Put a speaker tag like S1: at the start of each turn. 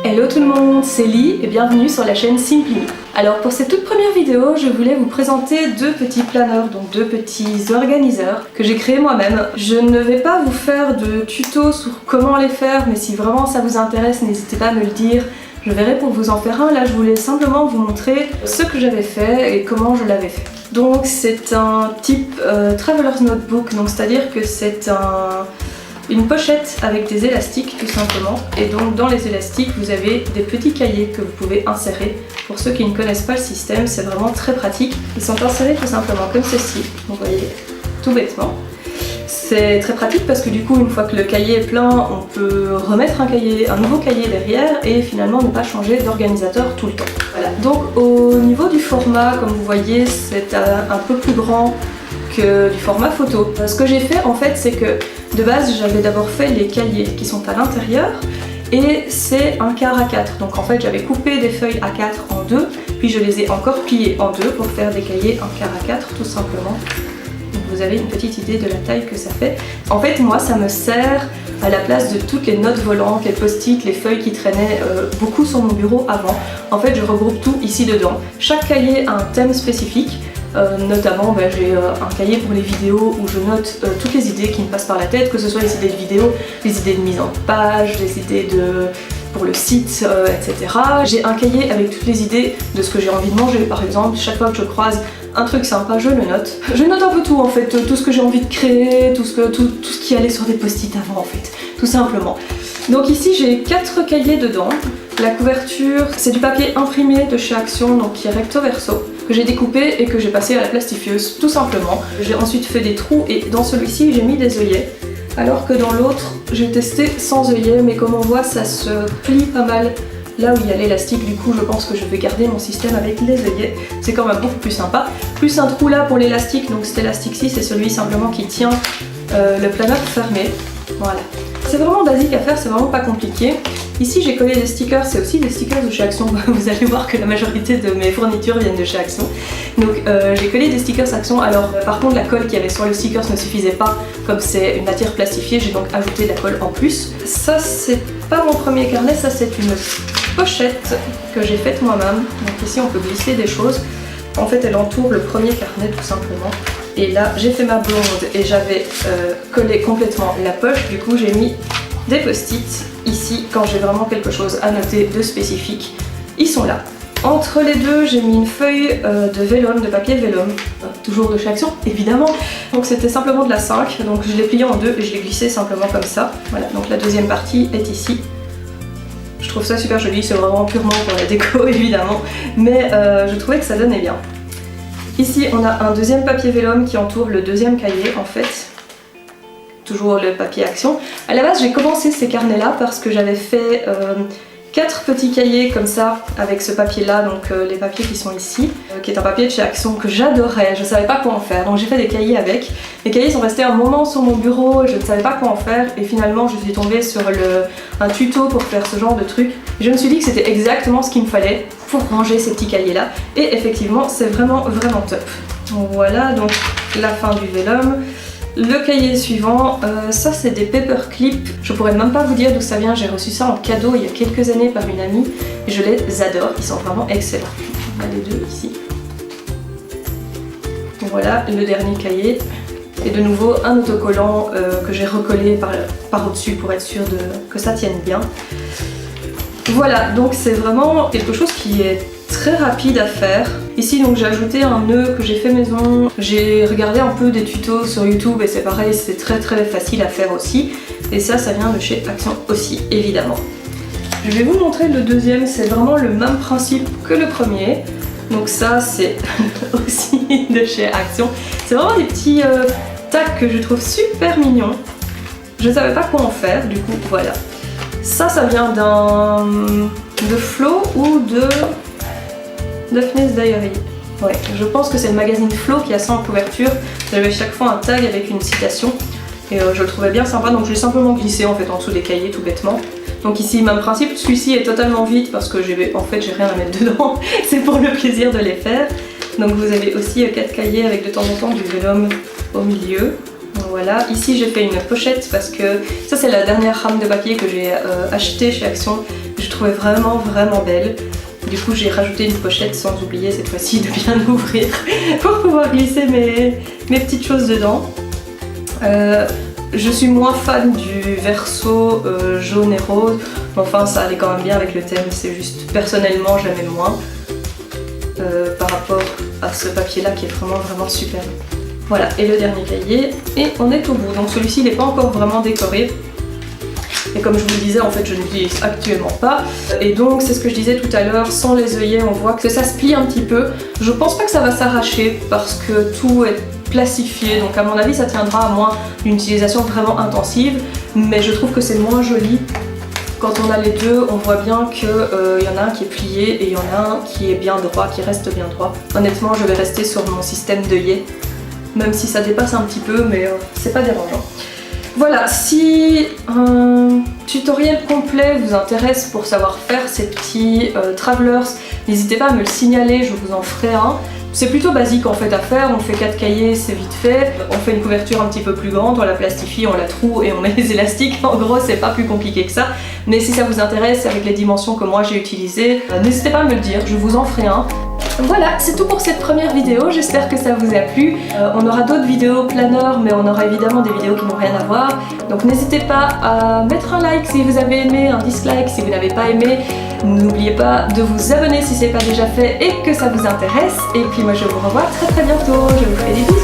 S1: Hello tout le monde, c'est Lee et bienvenue sur la chaîne Simply Me. Alors pour cette toute première vidéo, je voulais vous présenter deux petits planeurs, donc deux petits organiseurs que j'ai créés moi-même. Je ne vais pas vous faire de tuto sur comment les faire, mais si vraiment ça vous intéresse, n'hésitez pas à me le dire. Je verrai pour vous en faire un. Là je voulais simplement vous montrer ce que j'avais fait et comment je l'avais fait. Donc c'est un type Traveler's Notebook, donc c'est-à-dire que c'est une pochette avec des élastiques tout simplement, et donc dans les élastiques vous avez des petits cahiers que vous pouvez insérer. Pour ceux qui ne connaissent pas le système, c'est vraiment très pratique. Ils sont insérés tout simplement comme ceci, vous voyez, tout bêtement. C'est très pratique parce que du coup une fois que le cahier est plein, on peut remettre un nouveau cahier derrière et finalement ne pas changer d'organisateur tout le temps. Voilà. Donc au niveau du format, comme vous voyez, c'est un peu plus grand que du format photo. Ce que j'ai fait en fait, c'est que de base j'avais d'abord fait les cahiers qui sont à l'intérieur et c'est un quart A4. Donc en fait j'avais coupé des feuilles A4 en deux, puis je les ai encore pliées en deux pour faire des cahiers un quart A4 tout simplement. Donc vous avez une petite idée de la taille que ça fait. En fait moi ça me sert à la place de toutes les notes volantes, les post-it, les feuilles qui traînaient beaucoup sur mon bureau avant. En fait je regroupe tout ici dedans. Chaque cahier a un thème spécifique. Notamment j'ai un cahier pour les vidéos où je note toutes les idées qui me passent par la tête, que ce soit les idées de vidéo, les idées de mise en page, les idées pour le site, etc. J'ai un cahier avec toutes les idées de ce que j'ai envie de manger par exemple. Chaque fois que je croise un truc sympa, je le note. Je note un peu tout en fait, tout ce que j'ai envie de créer, tout ce qui allait sur des post-it avant en fait, tout simplement. Donc ici j'ai 4 cahiers dedans. La couverture, c'est du papier imprimé de chez Action, donc qui est recto verso, que j'ai découpé et que j'ai passé à la plastifieuse, tout simplement. J'ai ensuite fait des trous et dans celui-ci j'ai mis des œillets, alors que dans l'autre j'ai testé sans œillets, mais comme on voit ça se plie pas mal là où il y a l'élastique. Du coup je pense que je vais garder mon système avec les œillets, c'est quand même beaucoup plus sympa. Plus un trou là pour l'élastique, donc cet élastique-ci c'est celui simplement qui tient le planeur fermé, voilà. C'est vraiment basique à faire, c'est vraiment pas compliqué. Ici j'ai collé des stickers, c'est aussi des stickers de chez Action. Vous allez voir que la majorité de mes fournitures viennent de chez Action. Donc j'ai collé des stickers Action. Alors par contre la colle qu'il y avait sur le stickers ne suffisait pas, comme c'est une matière plastifiée, j'ai donc ajouté de la colle en plus. Ça c'est pas mon premier carnet, ça c'est une pochette que j'ai faite moi-même. Donc ici on peut glisser des choses. En fait elle entoure le premier carnet tout simplement. Et là j'ai fait ma blonde et j'avais collé complètement la poche, du coup j'ai mis des post-it ici quand j'ai vraiment quelque chose à noter de spécifique, ils sont là. Entre les deux j'ai mis une feuille de vélum, de papier vélum, toujours de chez Action évidemment. Donc c'était simplement de la 5, donc je l'ai plié en deux et je l'ai glissé simplement comme ça. Voilà, donc la deuxième partie est ici. Je trouve ça super joli, c'est vraiment purement pour la déco évidemment, mais je trouvais que ça donnait bien. Ici on a un deuxième papier vélum qui entoure le deuxième cahier en fait. Toujours le papier Action. À la base j'ai commencé ces carnets là parce que j'avais fait 4 petits cahiers comme ça avec ce papier là, donc les papiers qui sont ici, qui est un papier de chez Action que j'adorais, je savais pas quoi en faire, donc j'ai fait des cahiers avec. Les cahiers sont restés un moment sur mon bureau, je ne savais pas quoi en faire et finalement je suis tombée sur un tuto pour faire ce genre de truc. Et je me suis dit que c'était exactement ce qu'il me fallait pour ranger ces petits cahiers là et effectivement c'est vraiment top. Donc voilà, donc la fin du vélum. Le cahier suivant, ça c'est des paperclips. Je pourrais même pas vous dire d'où ça vient, j'ai reçu ça en cadeau il y a quelques années par une amie et je les adore, ils sont vraiment excellents. On a les deux ici. Voilà le dernier cahier. Et de nouveau un autocollant que j'ai recollé par au-dessus pour être sûr que ça tienne bien. Voilà, donc c'est vraiment quelque chose qui est très rapide à faire. Ici donc j'ai ajouté un nœud que j'ai fait maison. J'ai regardé un peu des tutos sur YouTube et c'est pareil, c'est très facile à faire aussi. Et ça vient de chez Action aussi, évidemment. Je vais vous montrer le deuxième, c'est vraiment le même principe que le premier. Donc ça c'est aussi de chez Action. C'est vraiment des petits tacs que je trouve super mignons. Je savais pas quoi en faire, du coup voilà. Ça vient de Flo ou de Daphne's Diary. Ouais, je pense que c'est le magazine Flo qui a ça en couverture. J'avais chaque fois un tag avec une citation et je le trouvais bien sympa, donc je l'ai simplement glissé en fait en dessous des cahiers tout bêtement. Donc ici même principe, celui-ci est totalement vide parce que en fait j'ai rien à mettre dedans, c'est pour le plaisir de les faire. Donc vous avez aussi 4 cahiers avec de temps en temps du vélum au milieu. Voilà, ici j'ai fait une pochette parce que ça c'est la dernière rame de papier que j'ai achetée chez Action, que je trouvais vraiment belle. Du coup j'ai rajouté une pochette sans oublier cette fois-ci de bien l'ouvrir pour pouvoir glisser mes petites choses dedans. Je suis moins fan du verso jaune et rose, mais enfin ça allait quand même bien avec le thème, c'est juste personnellement j'aimais moins par rapport à ce papier là qui est vraiment super. Voilà, et le dernier cahier, et on est au bout. Donc celui-ci n'est pas encore vraiment décoré. Et comme je vous le disais, en fait, je ne l'utilise actuellement pas. Et donc, c'est ce que je disais tout à l'heure, sans les œillets, on voit que ça se plie un petit peu. Je pense pas que ça va s'arracher parce que tout est plastifié. Donc à mon avis, ça tiendra à moins d'une utilisation vraiment intensive. Mais je trouve que c'est moins joli. Quand on a les deux, on voit bien qu'il y en a un qui est plié et il y en a un qui est bien droit, qui reste bien droit. Honnêtement, je vais rester sur mon système d'œillets. Même si ça dépasse un petit peu, mais c'est pas dérangeant. Voilà, si un tutoriel complet vous intéresse pour savoir faire ces petits travelers, n'hésitez pas à me le signaler, je vous en ferai un. C'est plutôt basique en fait à faire, on fait 4 cahiers, c'est vite fait. On fait une couverture un petit peu plus grande, on la plastifie, on la troue et on met les élastiques. En gros, c'est pas plus compliqué que ça. Mais si ça vous intéresse avec les dimensions que moi j'ai utilisées, n'hésitez pas à me le dire, je vous en ferai un. Voilà, c'est tout pour cette première vidéo, j'espère que ça vous a plu. On aura d'autres vidéos planeurs, mais on aura évidemment des vidéos qui n'ont rien à voir. Donc n'hésitez pas à mettre un like si vous avez aimé, un dislike si vous n'avez pas aimé. N'oubliez pas de vous abonner si ce n'est pas déjà fait et que ça vous intéresse. Et puis moi je vous revois très bientôt, je vous fais des bisous.